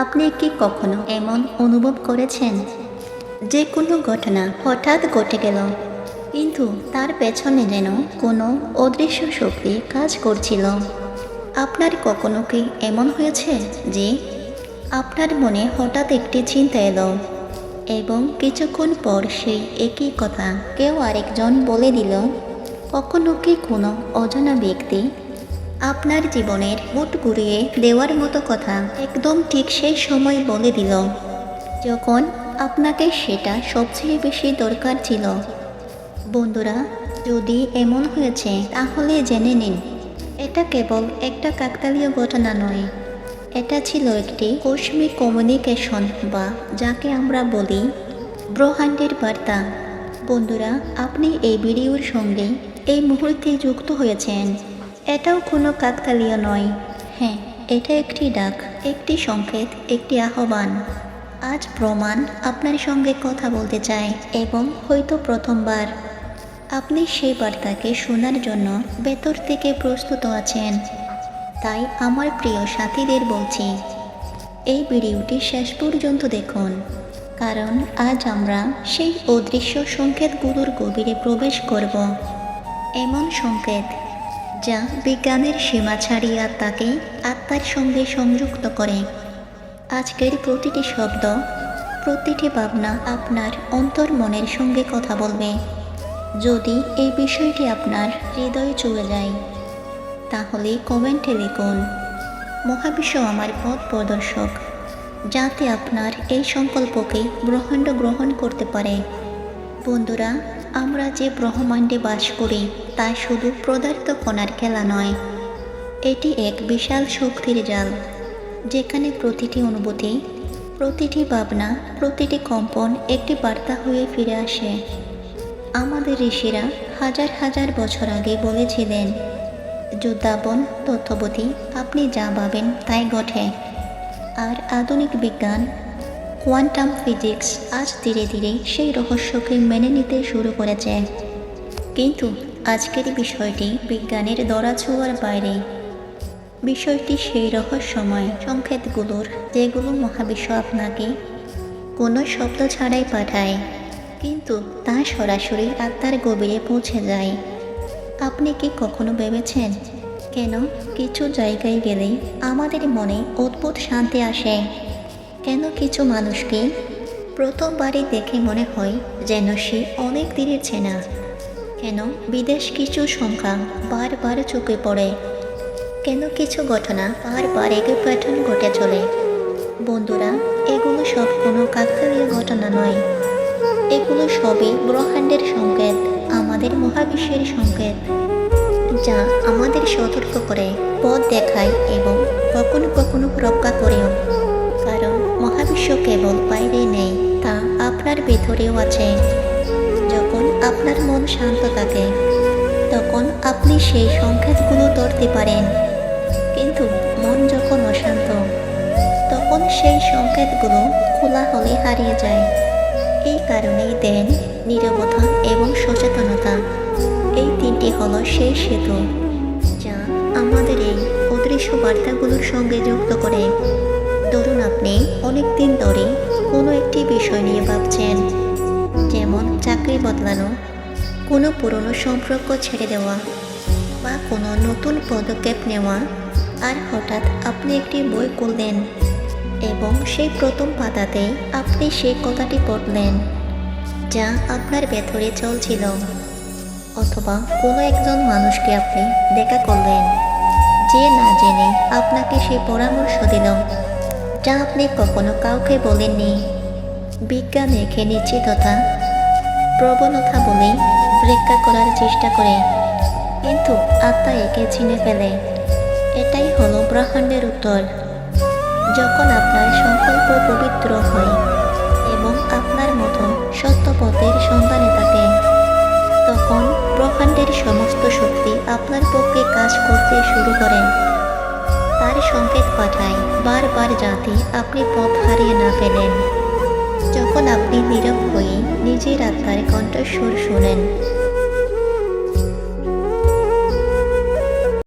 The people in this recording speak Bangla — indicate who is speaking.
Speaker 1: আপনি কি কখনো এমন অনুভব করেছেন যে কোনো ঘটনা হঠাৎ ঘটে গেল, কিন্তু তার পেছনে যেন কোনো অদৃশ্য শক্তি কাজ করছিল? আপনার কখনো কি এমন হয়েছে যে আপনার মনে হঠাৎ একটি চিন্তা এলো এবং কিছুক্ষণ পর সেই একই কথা কেউ আরেকজন বলে দিল? কখনো কি কোনো অজানা ব্যক্তি আপনার জীবনের মুড ঘুরিয়ে দেওয়ার মতো কথা একদম ঠিক সেই সময় বলে দিল, যখন আপনাকে সেটা সবচেয়ে বেশি দরকার ছিল? বন্ধুরা, যদি এমন হয়েছে তাহলে জেনে নিন, এটা কেবল একটা কাকতালীয় ঘটনা নয়। এটা ছিল একটি কসমিক কমিউনিকেশন, বা যাকে আমরা বলি ব্রহ্মাণ্ডের বার্তা। বন্ধুরা, আপনি এই ভিডিওর সঙ্গে এই মুহূর্তে যুক্ত হয়েছেন, এটাও কোনো কাকতালীয় নয়। হ্যাঁ, এটা একটি ডাক, একটি সংকেত, একটি আহ্বান। আজ প্রমাণ আপনার সঙ্গে কথা বলতে চায়, এবং হয়তো প্রথমবার। আপনি সেই বার্তাকে শোনার জন্য ভেতর থেকে প্রস্তুত আছেন। তাই আমার প্রিয় সাথীদের বলছি, এই ভিডিওটি শেষ পর্যন্ত দেখুন, কারণ আজ আমরা সেই অদৃশ্য সংকেতগুলোর গভীরে প্রবেশ করব। এমন সংকেত যা বিজ্ঞানের সীমা ছাড়িয়ে আত্মাকে আত্মার সঙ্গে সংযুক্ত করে। আজকের প্রতিটি শব্দ, প্রতিটি ভাবনা আপনার অন্তর মনের সঙ্গে কথা বলবে। যদি এই বিষয়টি আপনার হৃদয়ে চলে যায়, তাহলে কমেন্টে লিখুন, মহাবিশ্ব আমার পথ প্রদর্শক, যাতে আপনার এই সংকল্পকে ব্রহ্মাণ্ড গ্রহণ করতে পারে। বন্ধুরা, আমরা যে ব্রহ্মাণ্ডে বাস করি তা শুধু পদার্থ কণার খেলা নয়, এটি এক বিশাল শক্তির জাল, যেখানে প্রতিটি অনুভূতি, প্রতিটি ভাবনা, প্রতিটি কম্পন একটি বার্তা হয়ে ফিরে আসে। আমাদের ঋষিরা হাজার হাজার বছর আগে বলেছিলেন, যুদ্ধাপন তথ্যবতী, আপনি যা ভাবেন তাই ঘটে। আর আধুনিক বিজ্ঞান, কোয়ান্টাম ফিজিক্স আজ ধীরে ধীরে সেই রহস্যকে মেনে নিতে শুরু করেছে। কিন্তু আজকের বিষয়টি বিজ্ঞানের ধরাছোঁয়ার বাইরে। বিষয়টি সেই রহস্যময় সংকেতগুলোর, যেগুলো মহাবিশ্ব আপনাকে কোনো শব্দ ছাড়াই পাঠায়, কিন্তু তা সরাসরি আত্মার গভীরে পৌঁছে যায়। আপনি কি কখনো ভেবেছেন কেন কিছু জায়গায় গেলেই আমাদের মনে অদ্ভুত শান্তি আসে? কেন কিছু মানুষকে প্রথমবারই দেখে মনে হয় যেন সে অনেক দিনের চেনা? কেন বিদেশ কিছু সংখ্যা বারবার চোখে পড়ে? কেন কিছু ঘটনা বারবার একই প্যাটার্ন ঘটে চলে? বন্ধুরা, এগুলো সব কোনো কাকতালীয় ঘটনা নয়। এগুলো সবই ব্রহ্মাণ্ডের সংকেত, আমাদের মহাবিশ্বের সংকেত, যা আমাদের সতর্ক করে, পথ দেখায় এবং কখনো কখনো রক্ষা করেও। কারণ মহাবিশ্ব কেবল বাইরে নেই, তা আপনার ভেতরেও আছে। যখন আপনার মন শান্ত থাকে, তখন আপনি সেই সংকেতগুলো ধরতে পারেন। কিন্তু মন যখন অশান্ত, তখন সেই সংকেতগুলো খোলা হলে হারিয়ে যায়। এই কারণেই ধ্যান, নীরবতা এবং সচেতনতা, এই তিনটি হলো সেই সেতু, যা আমাদের এই অদৃশ্য বার্তাগুলোর সঙ্গে যুক্ত করে। ধরুন, আপনি অনেক দিন ধরে কোনো একটি বিষয় নিয়ে ভাবছেন, যেমন চাকরি বদলানো, কোনো পুরনো সম্পর্ক ছেড়ে দেওয়া, বা কোনো নতুন পদক্ষেপ নেওয়া। আর হঠাৎ আপনি একটি বই খুললেন এবং সেই প্রথম পাতাতে আপনি সেই কথাটি পড়লেন যা আপনার ভেতরে চলছিল। অথবা কোনো একজন মানুষকে আপনি দেখা করলেন, যে না জেনে আপনাকে সেই পরামর্শ দিল যা আপনি কখনো কাউকে বলেননি। বিজ্ঞান একে নিশ্চিততা, প্রবণতা বলেই ব্যাখ্যা করার চেষ্টা করে, কিন্তু আত্মা একে চিনে ফেলে। এটাই হলো ব্রহ্মাণ্ডের উত্তর। যখন আপনার সংকল্প পবিত্র হয় এবং আপনার মতো সত্য পথের সন্ধানে থাকে, তখন ব্রহ্মাণ্ডের সমস্ত শক্তি আপনার পক্ষে কাজ করতে শুরু করে। তার সংকেত পাঠায় বারবার, যাতে আপনি পথ হারিয়ে না ফেলেন। যখন আপনি নীরব হয়ে নিজের আত্মার কণ্ঠস্বর শোনেন,